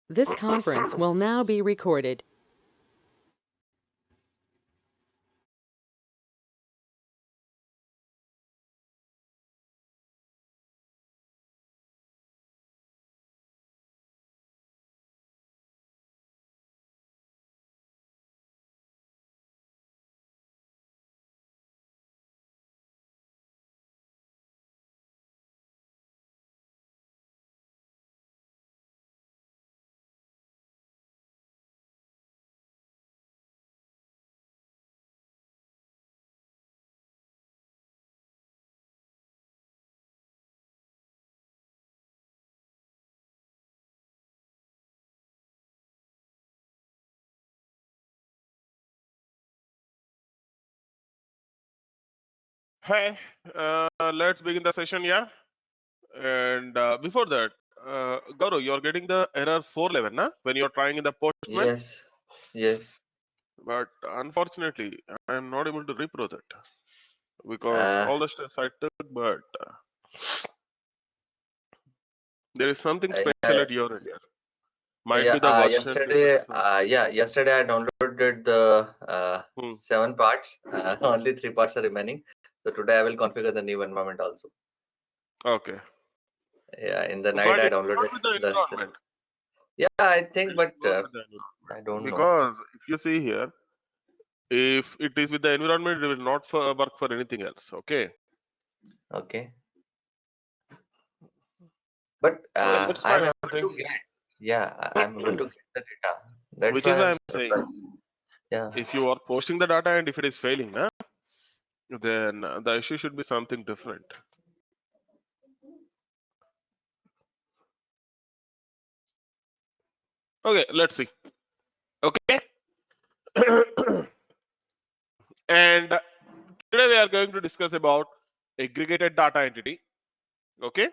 This conference will now be recorded. Hey, let's begin the session, yeah? And before that, Gaurav, you're getting the error 411, na? When you're trying in the Postman, Yes, yes. but unfortunately, I'm not able to repro that because Uh, all the steps I took, but there is something I, special I, at your end here. Might yeah. be the version Yesterday, difference. yesterday I downloaded the Hmm. 7 parts. Only 3 parts are remaining. So today I will configure the new environment also. Okay. Yeah, in the night But I it should not downloaded be the the. environment. Yeah, I It think, but should not be the environment. I don't know. Because if you see here, if it is with the environment, it will not work for anything else. Okay. Okay, but Okay, let's try I'm one able thing. to get. Yeah, I'm able to get the data. That's Which is why why I'm I'm saying, surprised. Yeah. if you are posting the data and if it is failing, na, then the issue should be something different. Okay, let's see. Okay. And today we are going to discuss about aggregated data entity. Okay.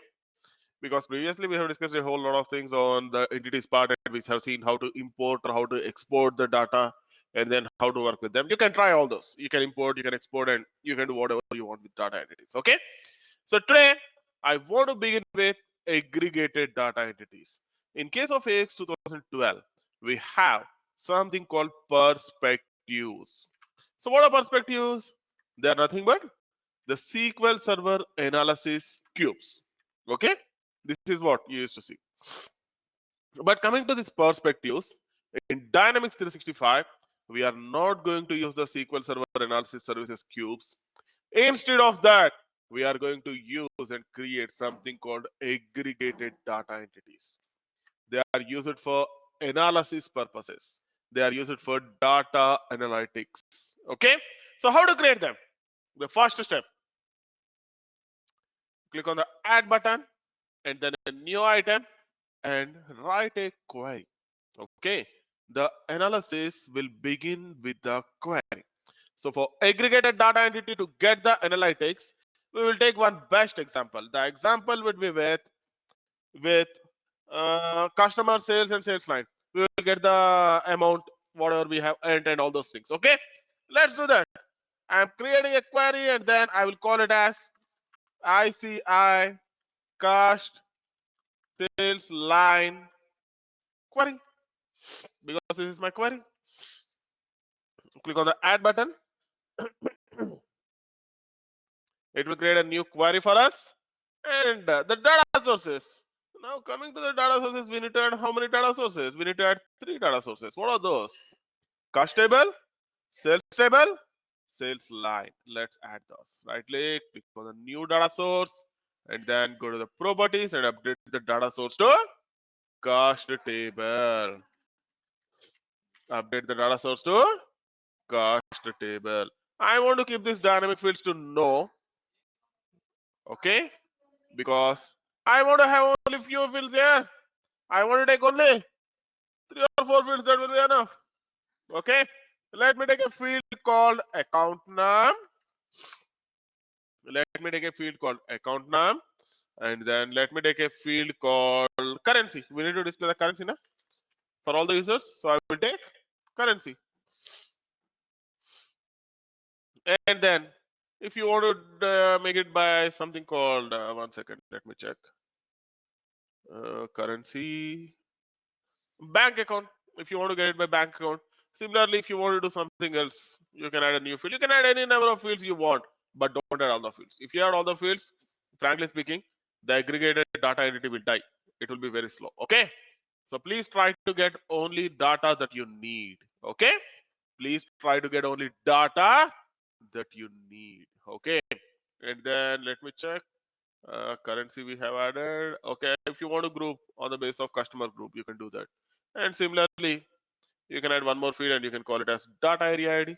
Because previously we have discussed a whole lot of things on the entities part, and which have seen how to import or how to export the data and then how to work with them. You can try all those. You can import, you can export, and you can do whatever you want with data entities. Okay. So today I want to begin with aggregated data entities. In case of AX 2012, we have something called perspectives. So what are perspectives? They are nothing but the SQL Server analysis cubes. Okay, this is what you used to see. But coming to these perspectives, in Dynamics 365, we are not going to use the SQL Server analysis services cubes. Instead of that, we are going to use and create something called aggregated data entities. They are used for analysis purposes. They are used for data analytics. Okay. So how to create them? The first step, click on the add button and then a new item and write a query. Okay. The analysis will begin with the query. So for aggregated data entity to get the analytics, we will take one best example. The example would be with customer sales and sales line. We will get the amount whatever we have earned and all those things. Okay, let's do that. I'm creating a query and then I will call it as ICI cost sales line query because this is my query. Click on the add button. It will create a new query for us. And the data sources. Now coming to the data sources, we need to add how many data sources? We need to add 3 data sources. What are those? Cost table, sales table, sales line. Let's add those. Right click on the new data source, and then go to the properties and update the data source to cost table. Update the data source to cost table. I want to keep this dynamic fields to no. Okay, because I want to have only few fields here. I want to take only 3 or 4 fields, that will be enough. Okay, let me take a field called account name. Let me take a field called account name, and then let me take a field called currency. We need to display the currency now for all the users. So I will take currency, and then if you want to make it by something called 1 second, let me check currency. Bank account, if you want to get it by bank account. Similarly, if you want to do something else, you can add a new field. You can add any number of fields you want, but don't add all the fields. If you add all the fields, frankly speaking, the aggregated data entity will die. It will be very slow. Okay. So please try to get only data that you need. Okay. Please try to get only data that you need. Okay. And then let me check. Currency we have added. Okay. If you want to group on the basis of customer group, you can do that. And similarly, you can add one more field and you can call it as data area ID.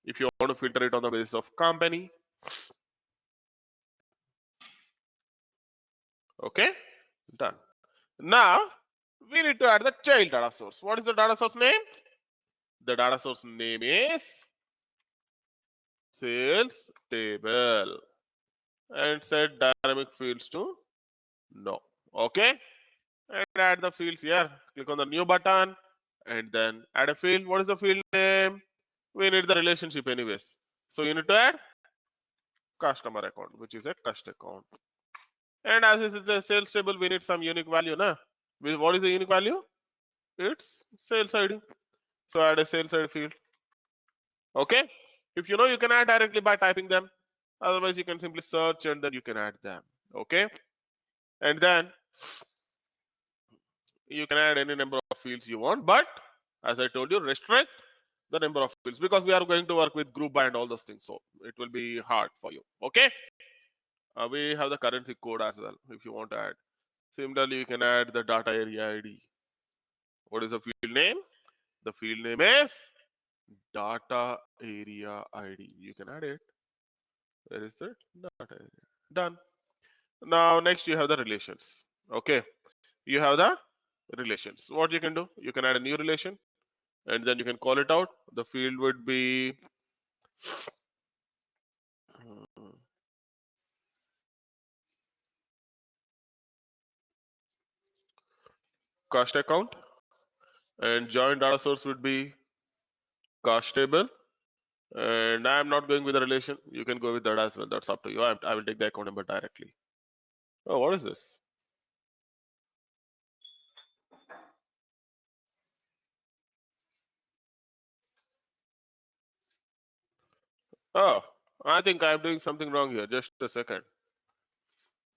If you want to filter it on the basis of company. Okay. Done. Now we need to add the child data source. What is the data source name? The data source name is sales table and set dynamic fields to no. Okay. And add the fields here. Click on the new button and then add a field. What is the field name? We need the relationship anyways. So you need to add customer account, which is a cust account. And as this is a sales table, we need some unique value. Na? What is the unique value? It's sales ID. So add a sales ID field. Okay. If you know, you can add directly by typing them. Otherwise, you can simply search and then you can add them. Okay. And then you can add any number of fields you want. But as I told you, restrict the number of fields because we are going to work with group by and all those things. So it will be hard for you. Okay. We have the currency code as well if you want to add. Similarly, you can add the data area ID. What is the field name? The field name is data area ID. You can add it. Where is it? Data area. Done. Now next you have the relations. Okay. You have the relations. What you can do? You can add a new relation and then you can call it out. The field would be cost account and joint data source would be cost table. And I am not going with the relation. You can go with that as well. That's up to you. I will take the account number directly. Oh, what is this? Oh, I think I am doing something wrong here. Just a second.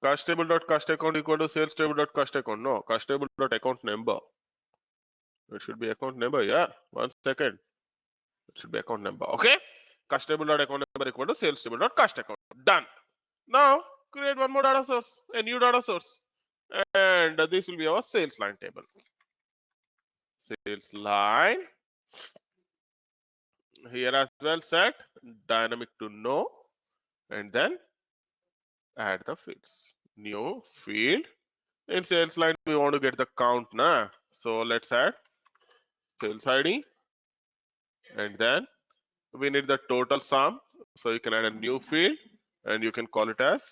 Cost table dot cost account equal to sales table dot cost account. No, cost table dot account number. It should be account number. Yeah. 1 second. It should be account number. Okay. Cost table dot account number equal to sales table dot cost account. Done. Now create one more data source, a new data source, and this will be our sales line table. Sales line. Here as well set dynamic to no, and then add the fields. New field. In sales line, we want to get the count, na? So let's add sales ID, and then we need the total sum. So you can add a new field, and you can call it as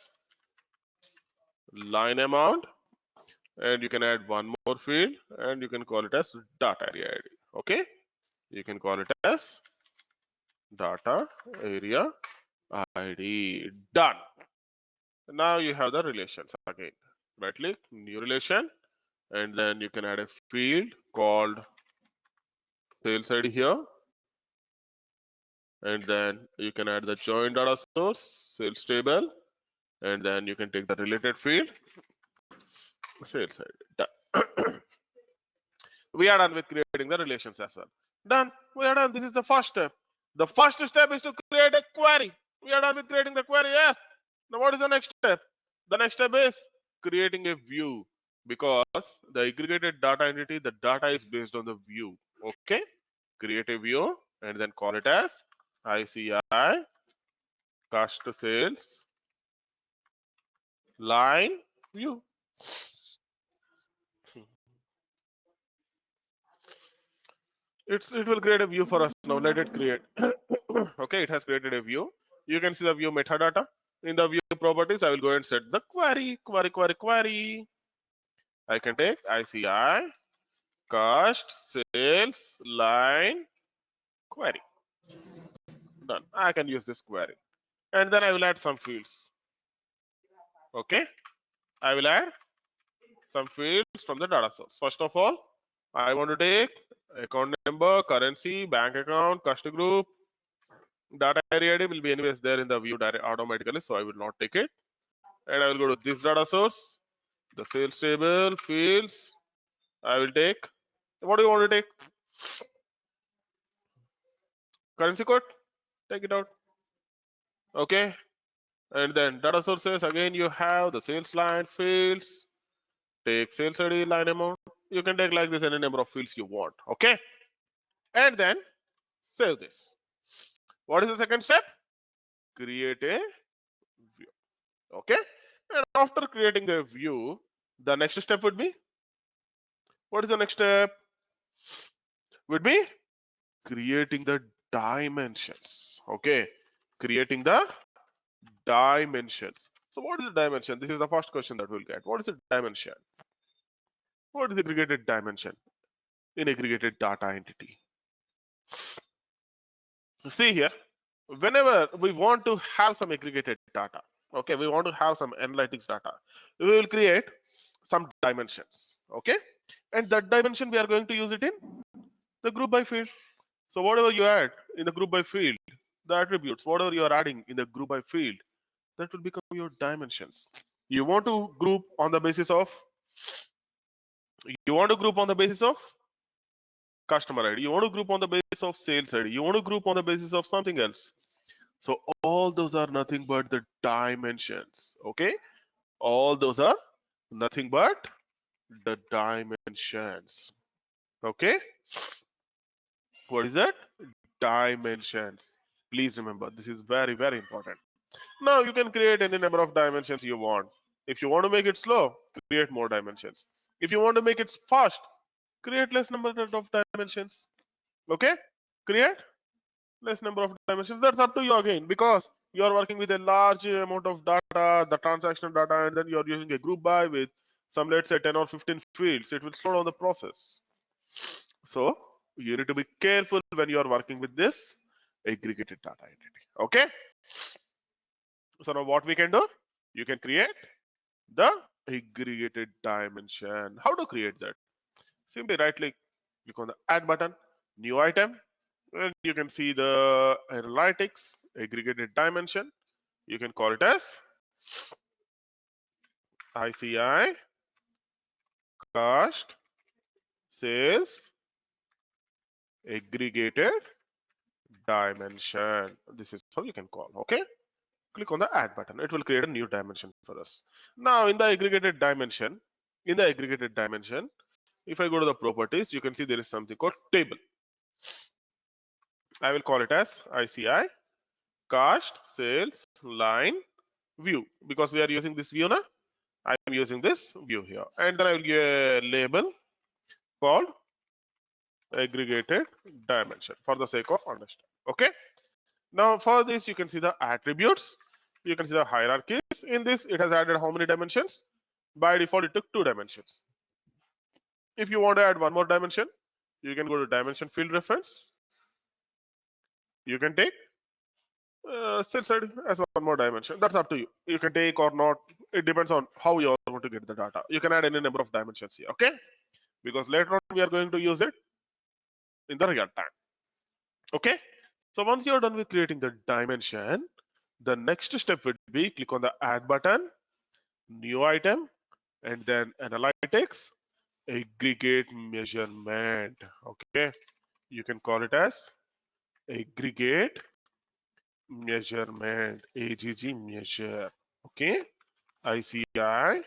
line amount, and you can add one more field, and you can call it as data area ID. Okay, you can call it as data area ID. Done. Now you have the relations again. Right click, new relation, and then you can add a field called sales ID here, and then you can add the joint data source, sales table, and then you can take the related field, sales ID. Done. We are done with creating the relations as well. Done. We are done. This is the first step. The first step is to create a query. We are done with creating the query. Yes. Now what is the next step? The next step is creating a view because the aggregated data entity, the data is based on the view. Okay. Create a view and then call it as ICI cost to sales line view. It will create a view for us now. Let it create. Okay, it has created a view. You can see the view metadata. In the view properties, I will go and set the query. I can take ICI cost sales line query. Done. I can use this query. And then I will add some fields. Okay. I will add some fields from the data source. First of all, I want to take account number, currency, bank account, customer group. Data area ID will be anyways there in the view automatically, so I will not take it. And I will go to this data source, the sales table, fields. I will take. What do you want to take? Currency code. Take it out. Okay. And then data sources, again you have the sales line fields. Take sales ID line amount. You can take like this any number of fields you want. Okay. And then save this. What is the second step? Create a view. Okay. And after creating the view, the next step would be, what is the next step? Would be creating the dimensions. Okay. Creating the dimensions. So what is the dimension? This is the first question that we'll get. What is the dimension? What is the aggregated dimension in aggregated data entity? See here, whenever we want to have some aggregated data, okay, we want to have some analytics data, we will create some dimensions, okay, and that dimension we are going to use it in the group by field. So whatever you add in the group by field, the attributes, whatever you are adding in the group by field, that will become your dimensions. You want to group on the basis of, customer ID, you want to group on the basis of sales ID, you want to group on the basis of something else. So all those are nothing but the dimensions. Okay, all those are nothing but the dimensions. Okay, what is that? Dimensions. Please remember, this is very, very important. Now you can create any number of dimensions you want. If you want to make it slow, create more dimensions. If you want to make it fast, create less number of dimensions. Okay, create less number of dimensions. That's up to you again, because you are working with a large amount of data, the transactional data, and then you are using a group by with some, let's say 10 or 15 fields. It will slow down the process. So you need to be careful when you are working with this aggregated data entity. Okay, so now what we can do, you can create the aggregated dimension. How to create that? Simply right click on the add button, new item, and you can see the analytics aggregated dimension. You can call it as ICI cost sales aggregated dimension. This is how you can call. Okay, click on the add button. It will create a new dimension for us. Now in the aggregated dimension, if I go to the properties, you can see there is something called table. I will call it as ICI cost sales line view, because we are using this view now. I am using this view here, and then I will give a label called aggregated dimension for the sake of understanding. Okay, now for this you can see the attributes, you can see the hierarchies. In this it has added how many dimensions? By default it took 2 dimensions. If you want to add one more dimension, you can go to dimension field reference. You can take sales ID as one more dimension. That's up to you. You can take or not. It depends on how you are going to get the data. You can add any number of dimensions here. Okay, because later on we are going to use it in the real time. Okay, so once you are done with creating the dimension, the next step would be click on the add button, new item, and then analytics aggregate measurement. Okay, you can call it as aggregate measurement, AGG measure. Okay, ICI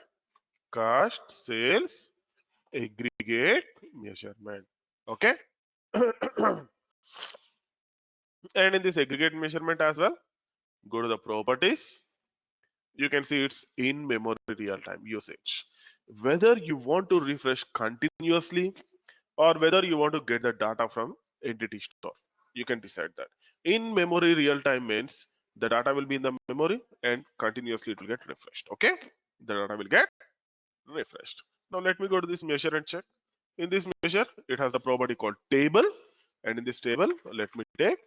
cost sales aggregate measurement. Okay. And in this aggregate measurement as well, go to the properties. You can see it's in memory real time usage. Whether you want to refresh continuously or whether you want to get the data from entity store, you can decide that. In memory real time means the data will be in the memory and continuously it will get refreshed. Okay, the data will get refreshed. Now let me go to this measure and check. In this measure, it has the property called table, and in this table, let me take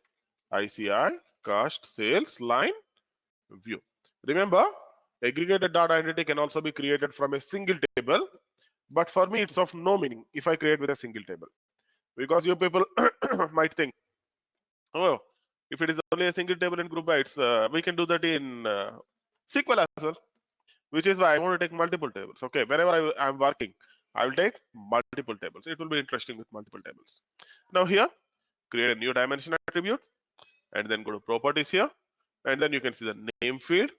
ICI cost sales line view. Remember, aggregated data entity can also be created from a single table, But for me, it's of no meaning if I create with a single table, because you people might think, oh, if it is only a single table in group by, it's we can do that in SQL as well. Which is why I want to take multiple tables. Okay, whenever I'm working, I will take multiple tables. It will be interesting with multiple tables. Now here, create a new dimension attribute, and then go to properties here, and then you can see the name field.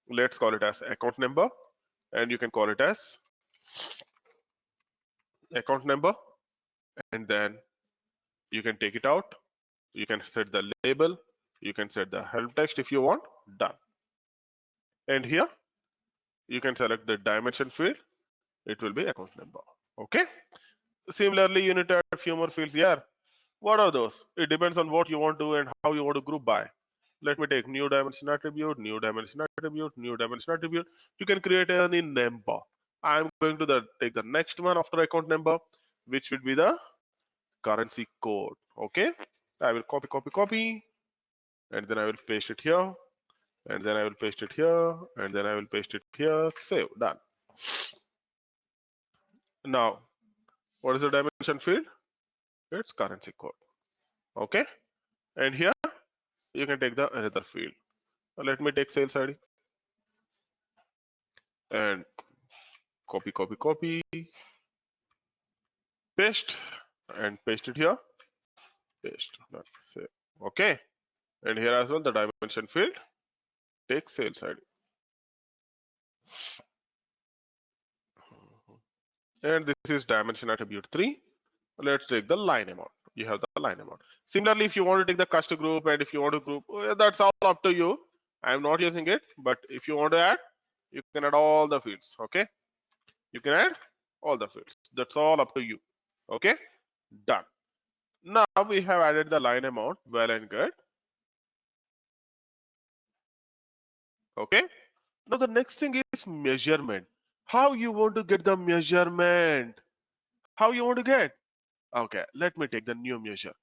Let's call it as account number, and you can call it as account number, and then you can take it out. You can set the label. You can set the help text if you want. Done. And here, you can select the dimension field. It will be account number. Okay. Similarly, you need to add a few more fields here. What are those? It depends on what you want to and how you want to group by. Let me take new dimension attribute, new dimension attribute, new dimension attribute. You can create any number. I'm going to take the next one after account number, which would be the currency code. Okay. I will copy, and then I will paste it here, and then I will paste it here, and then I will paste it here. Save. Done. Now, what is the dimension field? It's currency code. Okay. And here you can take the another field. Let me take sales ID and copy, paste, and paste it here. Paste. Save. Okay. And here as well, the dimension field, take sales ID. And this is dimension attribute 3. Let's take the line amount. You have the line amount. Similarly, if you want to take the custom group and if you want to group, that's all up to you. I'm not using it, but if you want to add, you can add all the fields. Okay. You can add all the fields. That's all up to you. Okay. Done. Now we have added the line amount. Well and good. Okay. Now the next thing is measurement. How you want to get the measurement? How you want to get? Okay, let me take the new measure.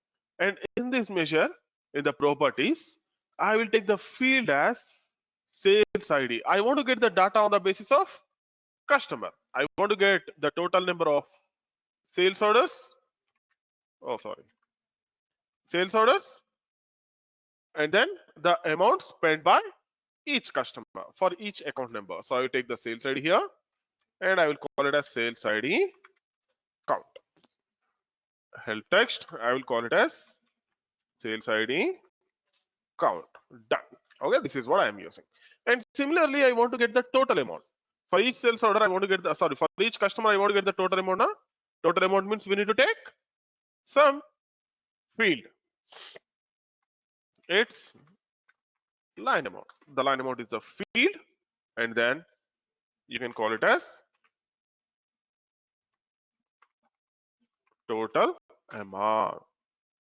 And in this measure, in the properties, I will take the field as sales ID. I want to get the data on the basis of customer. I want to get the total number of sales orders. Oh, sorry. Sales orders. And then the amount spent by each customer for each account number. So I will take the sales ID here and I will call it as sales ID count. Help text, I will call it as sales ID count. Done. Okay, this is what I am using. And similarly, I want to get the total amount. For each sales order, I want to get the, sorry, for each customer, I want to get the total amount. Total amount means we need to take some field. It's line amount. The line amount is the field, and then you can call it as total amount.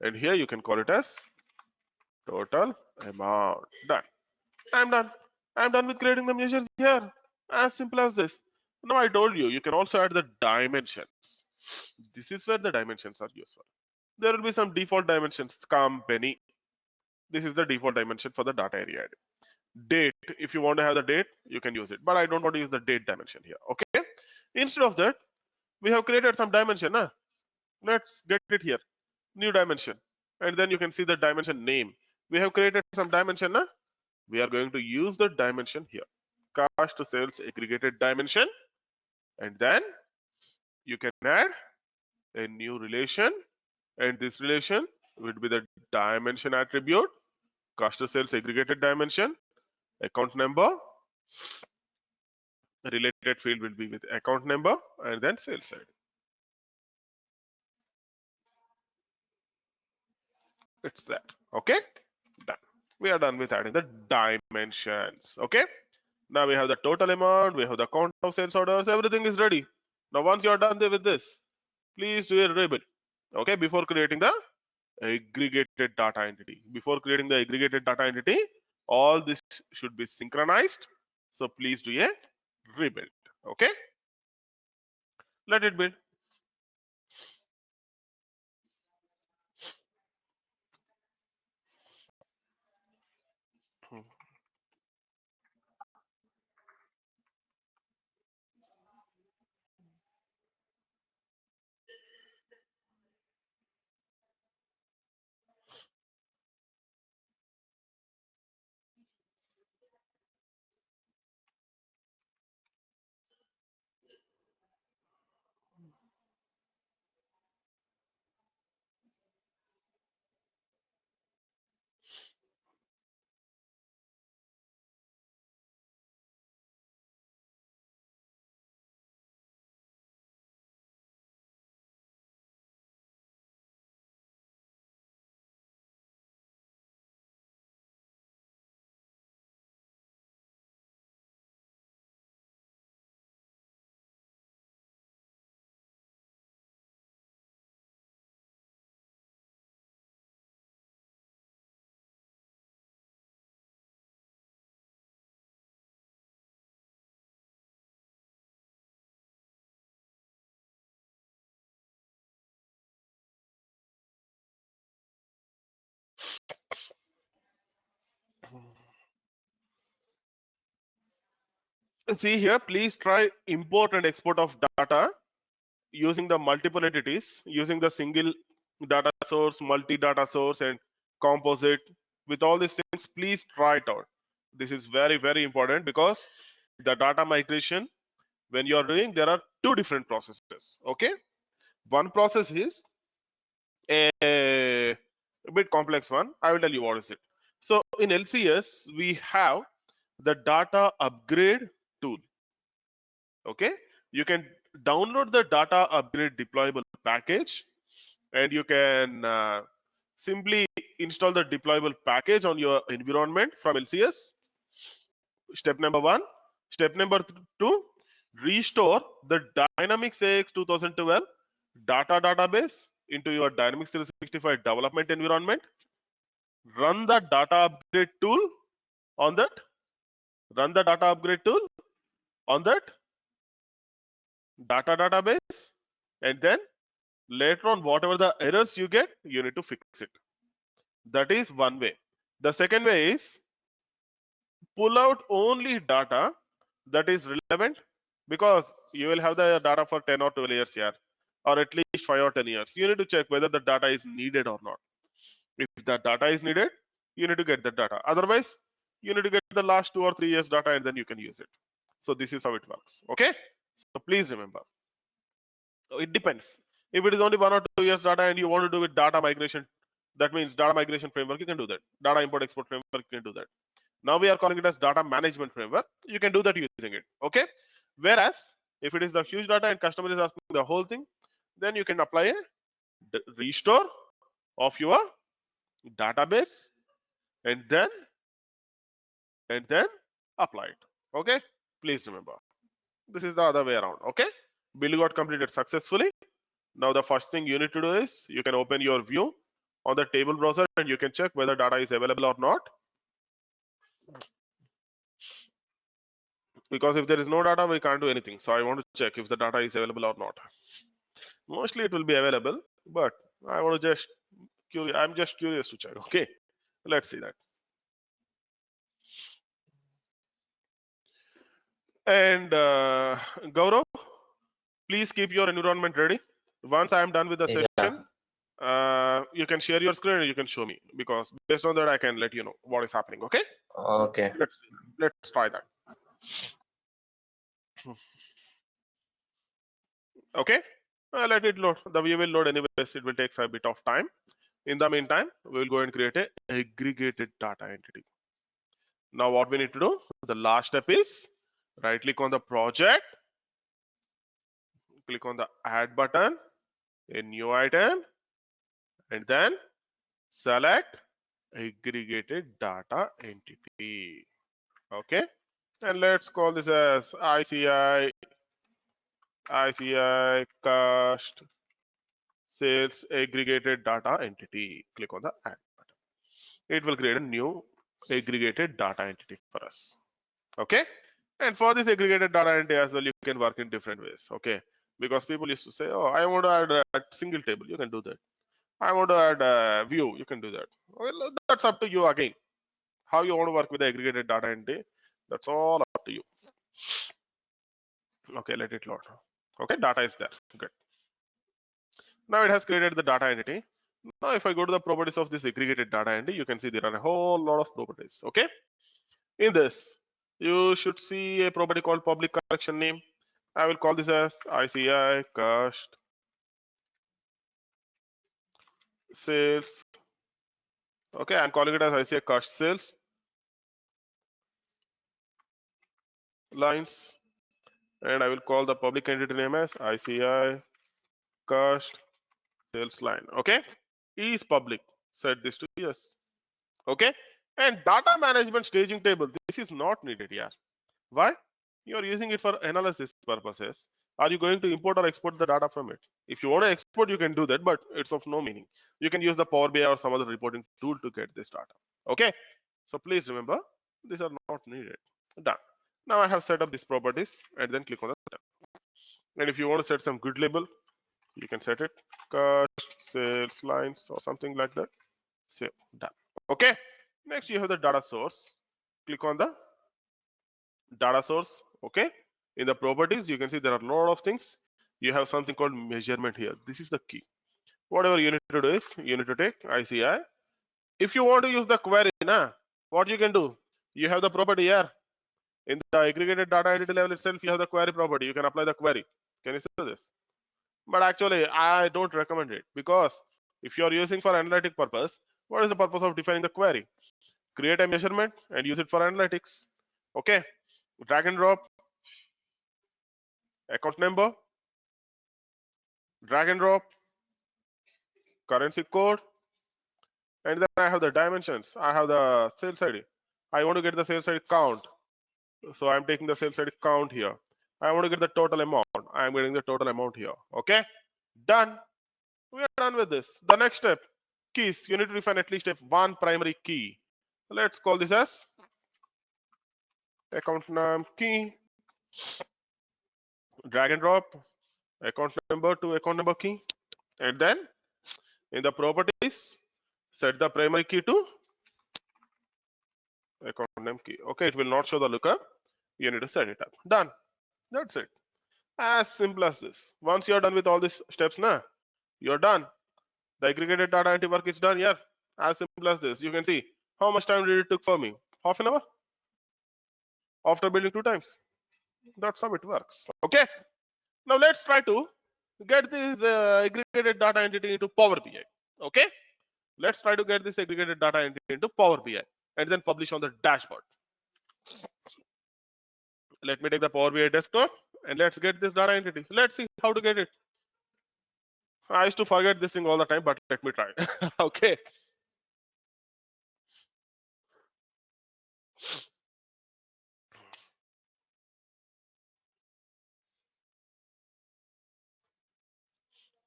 And here you can call it as total amount. Done. I'm done. I'm done with creating the measures here. As simple as this. Now I told you, you can also add the dimensions. This is where the dimensions are useful. There will be some default dimensions, company. This is the default dimension for the data area. Date, if you want to have the date, you can use it. But I don't want to use the date dimension here. Okay. Instead of that, we have created some dimension. Let's get it here. New dimension. And then you can see the dimension name. We have created some dimension. We are going to use the dimension here. Cost to sales aggregated dimension. And then you can add a new relation. And this relation would be the dimension attribute. Cost to sales aggregated dimension. Account number. Related field will be with account number and then sales ID. It's that. Okay. Done. We are done with adding the dimensions. Okay. Now we have the total amount, we have the count of sales orders, everything is ready. Now once you are done with this, please do a rebuild. Okay, before creating the aggregated data entity. Before creating the aggregated data entity, all this should be synchronized. So please do a rebuild. Okay. Let it build. And see here, please try import and export of data using the multiple entities, using the single data source, multi data source, and composite. With all these things, please try it out. This is very, very important because the data migration, when you are doing, there are two different processes. Okay, one process is a bit complex one. I will tell you what is it. So in LCS, we have the data upgrade tool. Okay, you can download the data upgrade deployable package, and you can simply install the deployable package on your environment from LCS. Step number one. Step number two, restore the Dynamics AX 2012 data database into your Dynamics 365 development environment. Run the data upgrade tool on that. Run the data upgrade tool on that data database, and then later on, whatever the errors you get, you need to fix it. That is one way. The second way is pull out only data that is relevant, because you will have the data for 10 or 12 years here, or at least 5 or 10 years. You need to check whether the data is needed or not. If the data is needed, you need to get the data. Otherwise, you need to get the last 2 or 3 years data, and then you can use it. So this is how it works. Okay, so please remember, it depends. If it is only 1 or 2 years data and you want to do with data migration, that means data migration framework, you can do that. Data import export framework, you can do that. Now we are calling it as data management framework. You can do that using it. Okay, whereas if it is the huge data and customer is asking the whole thing, then you can apply a restore of your database, and then apply it. Okay, please remember, this is the other way around. Okay, build got completed successfully. Now the first thing you need to do is you can open your view on the table browser, and you can check whether data is available or not. Because if there is no data, we can't do anything. So I want to check if the data is available or not. Mostly it will be available, but I want to just I'm just curious to check. Okay, let's see that. And Gaurav, please keep your environment ready. Once I am done with the session, you can share your screen and you can show me, because based on that I can let you know what is happening. Okay. Okay. Let's try that. Okay. Let it load. The view will load anyways. It will take a bit of time. In the meantime, we will go and create a aggregated data entity. Now what we need to do, the last step is right click on the project, click on the add button, a new item, and then select aggregated data entity. Okay, and let's call this as ICI cost sales aggregated data entity. Click on the add button. It will create a new aggregated data entity for us. Okay, and for this aggregated data entity as well, you can work in different ways. Okay, because people used to say, oh, I want to add a single table. You can do that. I want to add a view. You can do that. Well, that's up to you again. How you want to work with the aggregated data entity, that's all up to you. Okay, let it load. Okay, data is there. Good. Now it has created the data entity. Now if I go to the properties of this aggregated data entity, you can see there are a whole lot of properties. Okay, in this you should see a property called public collection name. I will call this as ICI cost sales. Okay, I'm calling it as ICI cost sales lines, and I will call the public entity name as ICI cost sales line. Okay, is public, set this to yes. Okay, and data management staging table, this is not needed here. Why? You are using it for analysis purposes. Are you going to import or export the data from it? If you want to export, you can do that, but it's of no meaning. You can use the Power BI or some other reporting tool to get this data. Okay, so please remember, these are not needed. Done. Now I have set up these properties, and then click on the button. And if you want to set some good label, you can set it cost sales lines or something like that. Save. Done. Okay, next you have the data source. Click on the data source. Okay, in the properties you can see there are a lot of things. You have something called measurement here. This is the key. Whatever you need to do is you need to take ICI. If you want to use the query, what you can do, you have the property here in the aggregated data entity level itself. You have the query property. You can apply the query. Can you see this? But actually I don't recommend it, because if you are using for analytic purpose, what is the purpose of defining the query? Create a measurement and use it for analytics. Okay, drag and drop account number, drag and drop currency code, and then I have the dimensions. I have the sales ID. I want to get the sales ID count, so I'm taking the sales ID count here. I want to get the total amount. I'm getting the total amount here. Okay, done. We are done with this. The next step, keys. You need to define at least one primary key. Let's call this as account name key. Drag and drop account number to account number key, and then in the properties set the primary key to account name key. Okay, it will not show the lookup. You need to set it up. Done. That's it. As simple as this. Once you're done with all these steps, you're done. The aggregated data entry work is done. Yeah, as simple as this. You can see how much time did it took for me. Half an hour after building 2 times. That's how it works. Okay. Now let's try to get this aggregated data entity into Power BI. Okay. Let's try to get this aggregated data entity into Power BI and then publish on the dashboard. Let me take the Power BI desktop and let's get this data entity. Let's see how to get it. I used to forget this thing all the time, but let me try. Okay.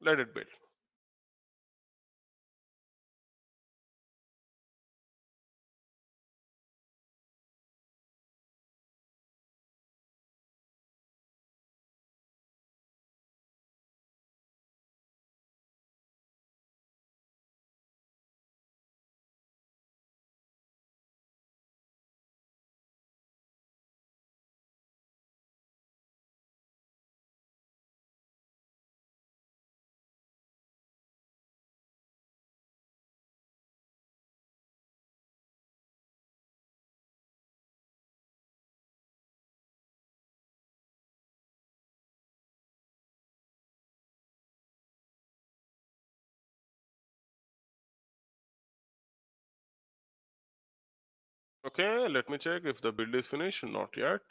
Let it build. Okay, let me check if the build is finished. Not yet.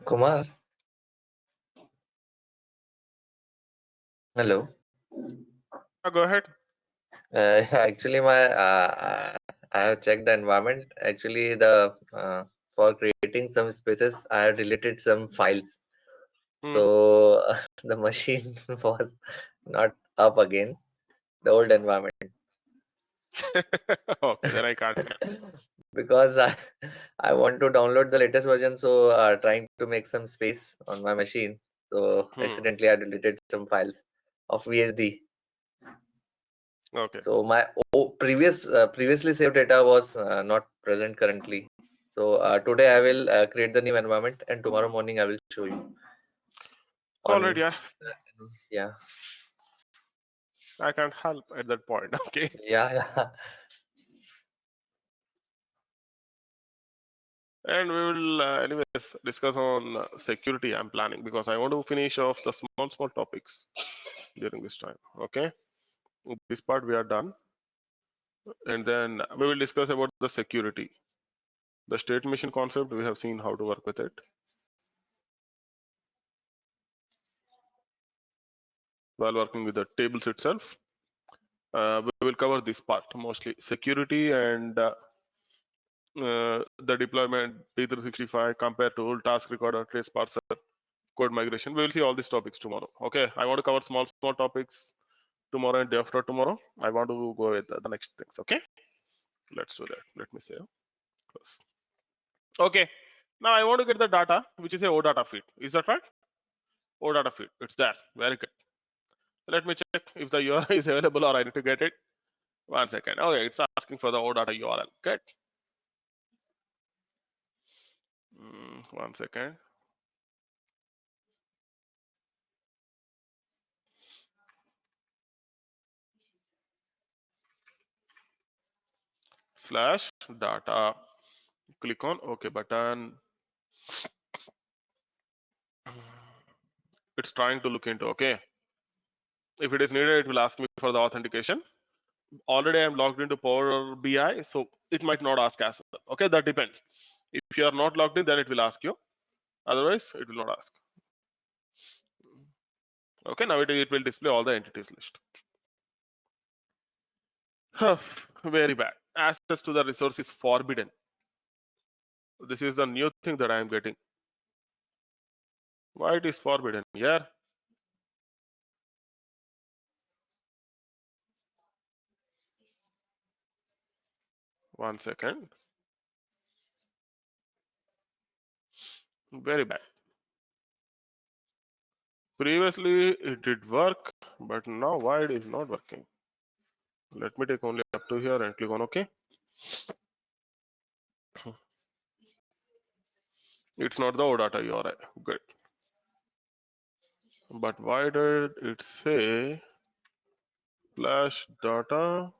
Kumar, hello. Go ahead. Actually, I have checked the environment. Actually, the for creating some spaces, I have deleted some files. So the machine was not up again, the old environment. Okay, then I can't help. Because I want to download the latest version, so trying to make some space on my machine. So accidentally I deleted some files of VSD. Okay. So my previously saved data was not present currently. So today I will create the new environment, and tomorrow morning I will show you. All right, yeah. Yeah. I can't help at that point. Okay. Yeah. And we will anyways discuss on security. I'm planning because I want to finish off the small topics during this time. Okay. This part we are done, and then we will discuss about the security. The state machine concept, we have seen how to work with it. While working with the tables itself, we will cover this part mostly, security and the deployment, D365, compare tool, task recorder, trace parser, code migration. We will see all these topics tomorrow. Okay, I want to cover small topics tomorrow and day after tomorrow. I want to go with the next things. Okay, let's do that. Let me save. Close. Okay, now I want to get the data, which is a OData feed. Is that right? OData feed. It's there. Very good. Let me check if the URL is available or I need to get it. 1 second. Okay, it's asking for the OData URL. Good. 1 second. Slash data. Click on OK button. It's trying to look into. Okay. If it is needed, it will ask me for the authentication. Already I'm logged into Power BI, so it might not ask as well. Okay, that depends. If you are not logged in, then it will ask you. Otherwise, it will not ask. Okay, now it will display all the entities list. Very bad. Access to the resource is forbidden. This is the new thing that I am getting. Why it is forbidden? Yeah. One second. Very bad. Previously it did work, but now why it is not working? Let me take only up to here and click on OK. It's not the OData URI. Good. But why did it say slash data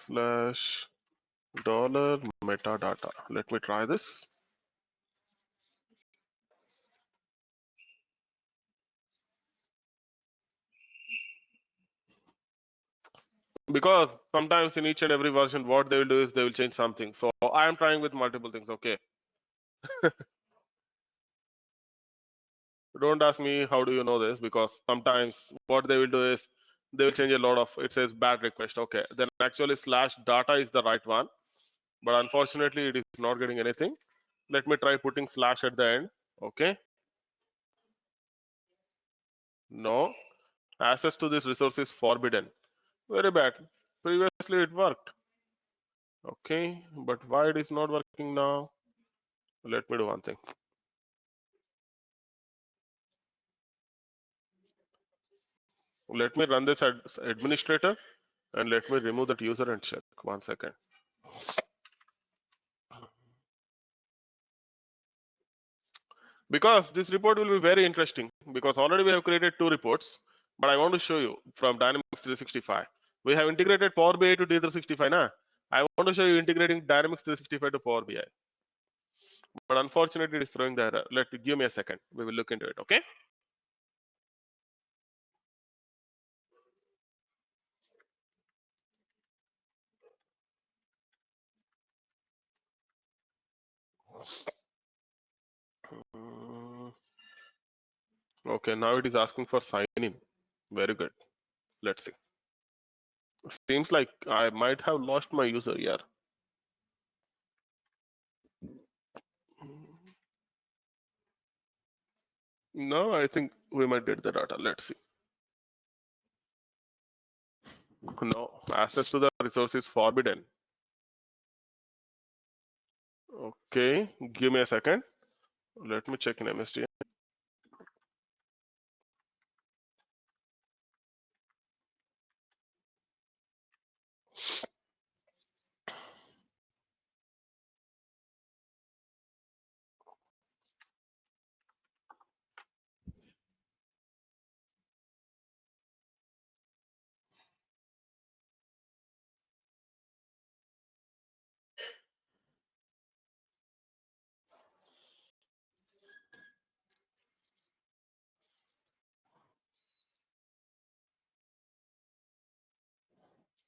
slash dollar metadata? Let me try this. Because sometimes in each and every version, what they will do is they will change something. So I am trying with multiple things. Okay. Don't ask me how do you know this, because sometimes what they will do is they will change a lot of, it says bad request. Okay, then actually slash data is the right one, but unfortunately it is not getting anything. Let me try putting slash at the end. Okay, no, access to this resource is forbidden. Very bad. Previously it worked. Okay, but why it is not working now? Let me do one thing. Let me run this as administrator and let me remove that user and check. 1 second. Because this report will be very interesting, because already we have created 2 reports, but I want to show you from Dynamics 365. We have integrated Power BI to D365. Nah? I want to show you integrating Dynamics 365 to Power BI. But unfortunately, it is throwing the error. Give me a second. We will look into it. Okay. Okay. Now it is asking for sign in. Very good. Let's see. Seems like I might have lost my user here. No, I think we might get the data. Let's see. No, access to the resource is forbidden. Okay, give me a second. Let me check in MST.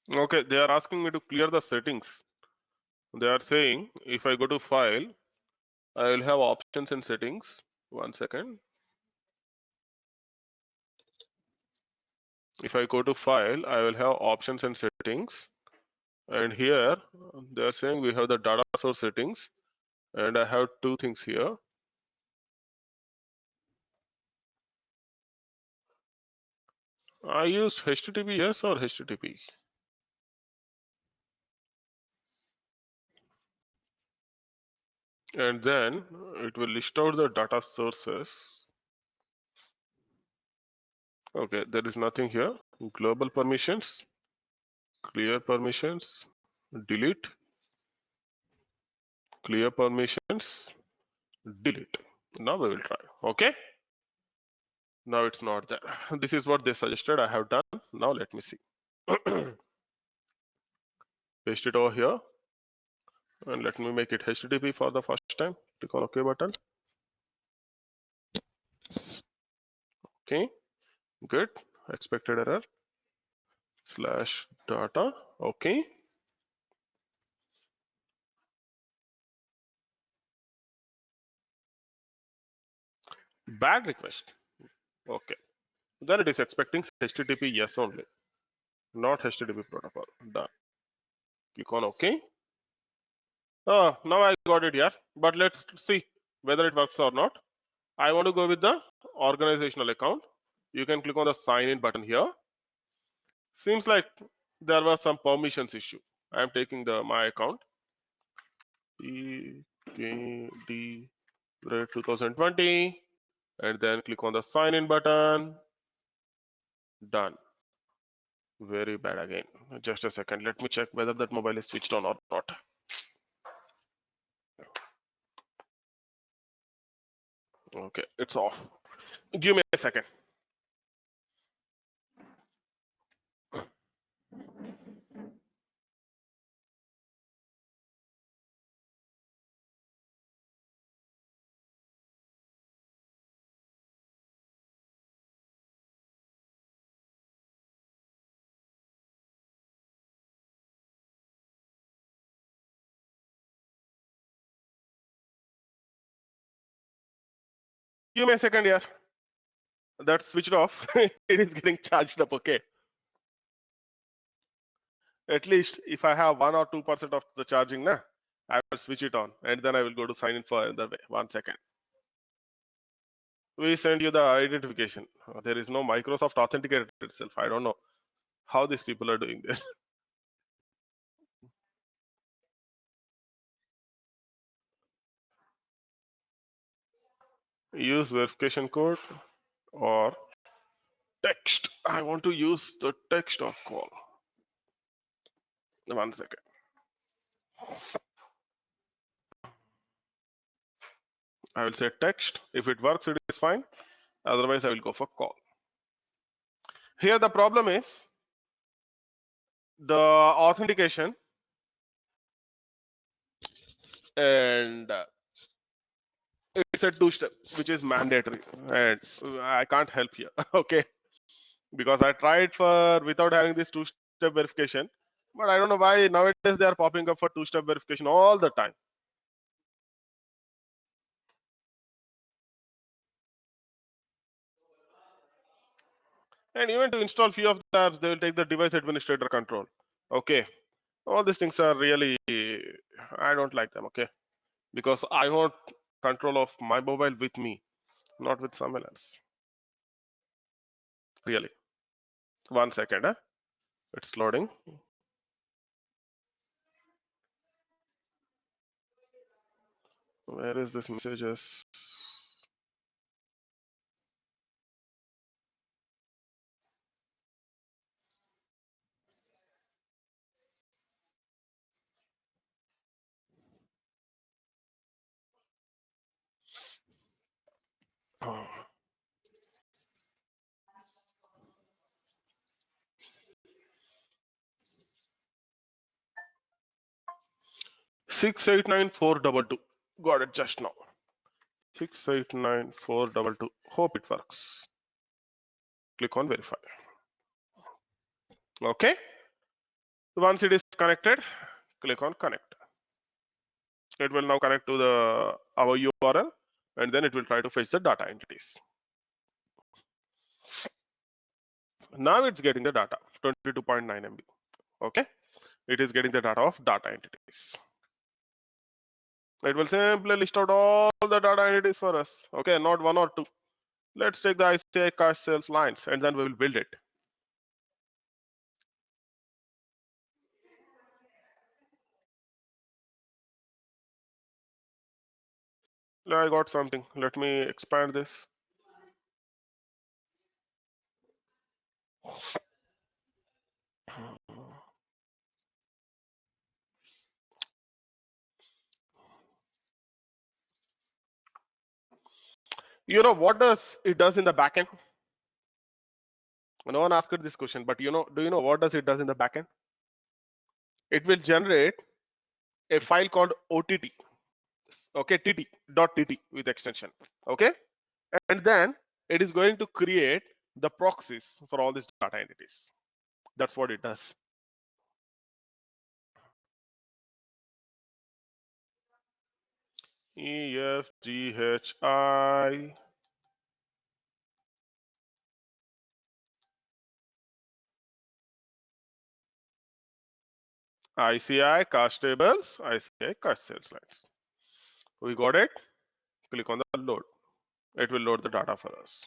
Okay, they are asking me to clear the settings. They are saying if I go to file, I will have options and settings. 1 second. If I go to file, I will have options and settings. And here they're saying we have the data source settings, and I have two things here. I used HTTPS or HTTP. And then it will list out the data sources. Okay, there is nothing here. Global permissions, clear permissions, delete, clear permissions, delete. Now we will try. Okay. Now it's not there. This is what they suggested. I have done. Now let me see. Paste it over here. And let me make it HTTP for the first time. Click on OK button. Okay. Good. Expected error. Slash data. Okay. Bad request. Okay. Then it is expecting HTTP yes only, not HTTP protocol. Done. Click on OK. Oh, now I got it here. But let's see whether it works or not. I want to go with the organizational account. You can click on the sign in button here. Seems like there was some permissions issue. I am taking my account. PKD 2020 and then click on the sign in button. Done. Very bad again. Just a second. Let me check whether that mobile is switched on or not. Okay, it's off. Give me a second. Give me a second here. That's switched off. It is getting charged up. Okay. At least if I have 1 or 2% of the charging, nah, I will switch it on and then I will go to sign in for another way. 1 second. We send you the identification. There is no Microsoft Authenticator itself. I don't know how these people are doing this. Use verification code or text. I want to use the text of call. 1 second. I will say text. If it works, it is fine. Otherwise, I will go for call. Here the problem is the authentication and it's a two-step, which is mandatory, and I can't help here. Okay, because I tried for without having this two-step verification, but I don't know why nowadays they are popping up for two-step verification all the time. And even to install few of the apps, they will take the device administrator control. Okay, all these things are really, I don't like them. Okay, because I want control of my mobile with me, not with someone else. Really. 1 second, huh? It's loading. Where is this messages? Oh. 689,422. Got it just now. 689,422. Hope it works. Click on verify. Okay. Once it is connected, click on connect. It will now connect to our URL and then it will try to fetch the data entities. Now it's getting the data 22.9 MB. Okay. it is getting the data of data entities. It will simply list out all the data entities for us. Okay, not one or two. Let's take the ICI cash sales lines and then we will build it. I got something. Let me expand this. You know what does it does in the backend? No one asked this question, but do you know what does it does in the backend? It will generate a file called OTT. Okay, tt.tt with extension. Okay, and then it is going to create the proxies for all these data entities. That's what it does. E F G H I ICI cash tables, ICI cash sales lines. We got it. Click on the load. It will load the data for us.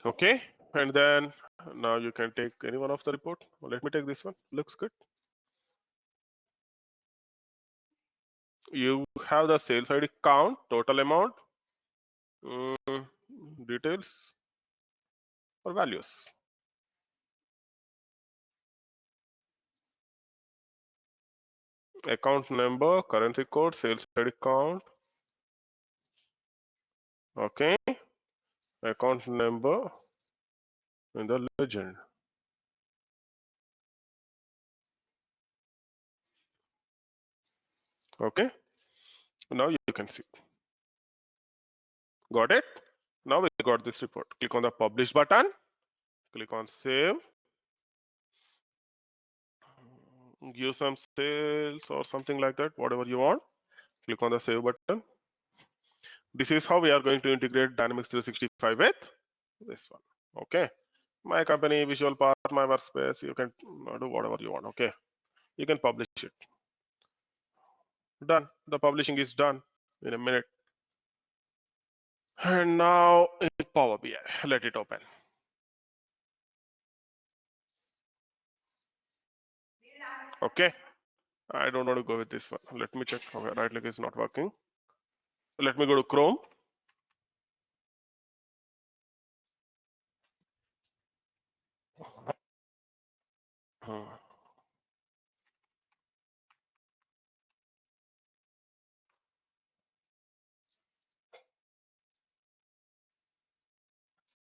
Okay, and then now you can take any one of the report. Let me take this one. Looks good. You have the sales ID count, total amount, details or values. Account number, currency code, sales ID count. Okay, account number in the legend. Okay, now you can see. Got it? Now we got this report. Click on the publish button. Click on save. Give some sales or something like that, whatever you want. Click on the save button. This is how we are going to integrate Dynamics 365 with this one. Okay. My company, Visual Path, my workspace, you can do whatever you want. Okay. You can publish it. Done. The publishing is done in a minute. And now in Power BI, let it open. Okay. I don't want to go with this one. Let me check. Okay, right click is not working. Let me go to Chrome.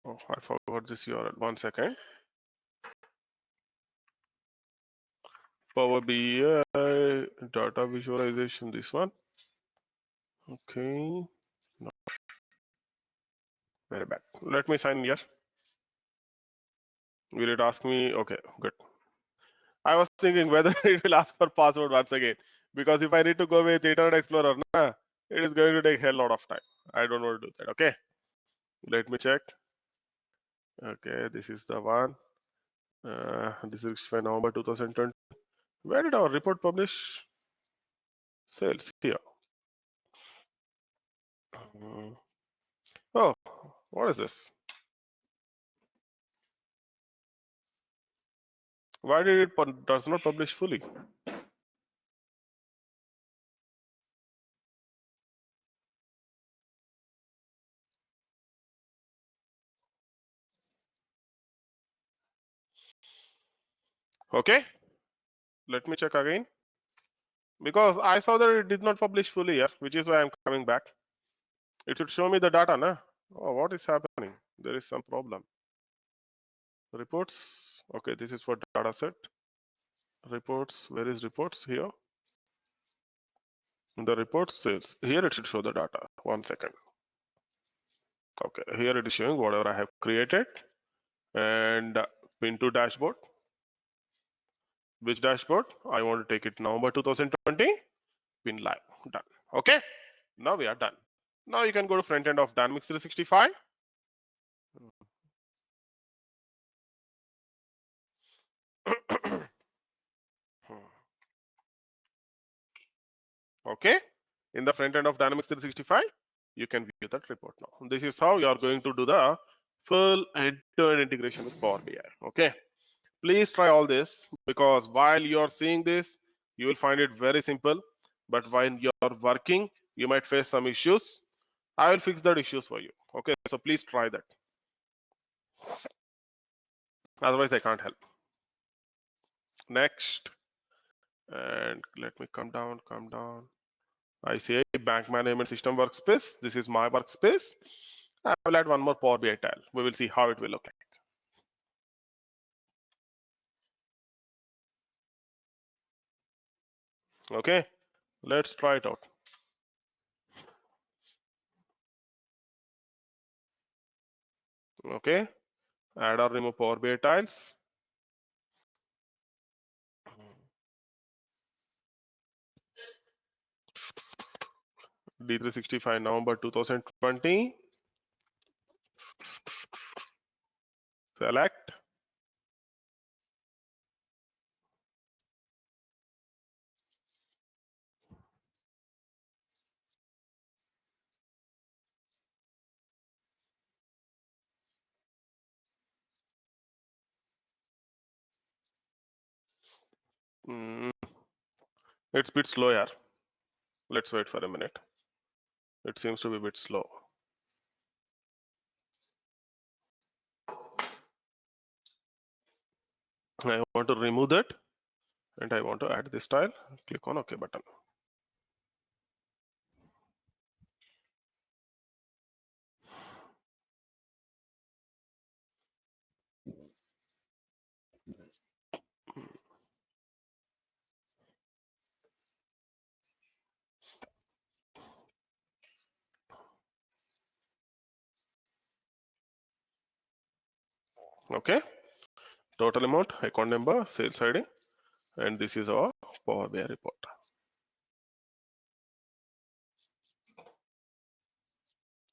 Oh, I forgot this URL. 1 second. Power BI data visualization. This one. Okay. No, very bad. Let me sign here. Will it ask me? Okay, good. I was thinking whether it will ask for password once again, because if I need to go with Internet Explorer, it is going to take a hell lot of time. I don't want to do that. Okay, let me check. Okay, this is the one. This is November 2020. Where did our report publish? Sales here. Oh, what is this? Why did it does not publish fully? Okay, let me check again, because I saw that it did not publish fully here, which is why I'm coming back. It should show me the data, na? Oh, what is happening? There is some problem. Reports. Okay, this is for data set. Reports. Where is reports? Here. In the reports sales. Here it should show the data. 1 second. Okay, here it is showing whatever I have created and pin to dashboard. Which dashboard? I want to take it November 2020. Pin live. Done. Okay. Now we are done. Now you can go to front end of Dynamics 365. Okay. In the front end of Dynamics 365, you can view that report now. This is how you are going to do the full end-to-end integration with Power BI. Okay. Please try all this because while you are seeing this, you will find it very simple. But while you are working, you might face some issues. I will fix that issues for you. Okay. So please try that. Otherwise, I can't help. Next. And let me come down. I see a bank management system workspace. This is my workspace. I will add one more Power BI tile. We will see how it will look like. Okay, let's try it out. Okay, add or remove Power BI tiles. D365 November 2020. Select. It's a bit slow here. Let's wait for a minute. It seems to be a bit slow. I want to remove that and I want to add this tile. Click on OK button. Okay, total amount, account number, sales ID, and this is our Power BI report.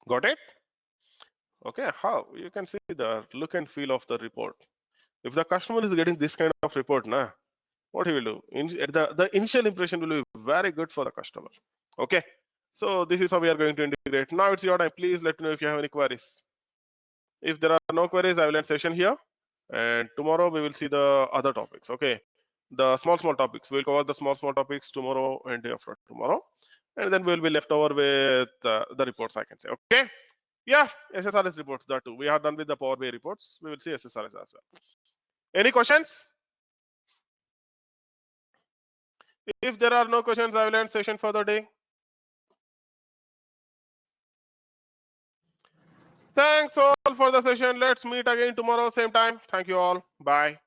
Got it? Okay, how you can see the look and feel of the report. If the customer is getting this kind of report, what he will do? The initial impression will be very good for the customer. Okay, so this is how we are going to integrate. Now it's your time. Please let me know if you have any queries. If there are no queries, I will end session here. And tomorrow we will see the other topics. Okay, the small topics. We'll cover the small topics tomorrow and day after tomorrow, and then we'll be left over with the reports, I can say. Okay. Yeah, SSRS reports, that too. We are done with the Power BI reports. We will see SSRS as well. Any questions? If there are no questions, I will end session for the day. Thanks all for the session. Let's meet again tomorrow, same time. Thank you all. Bye.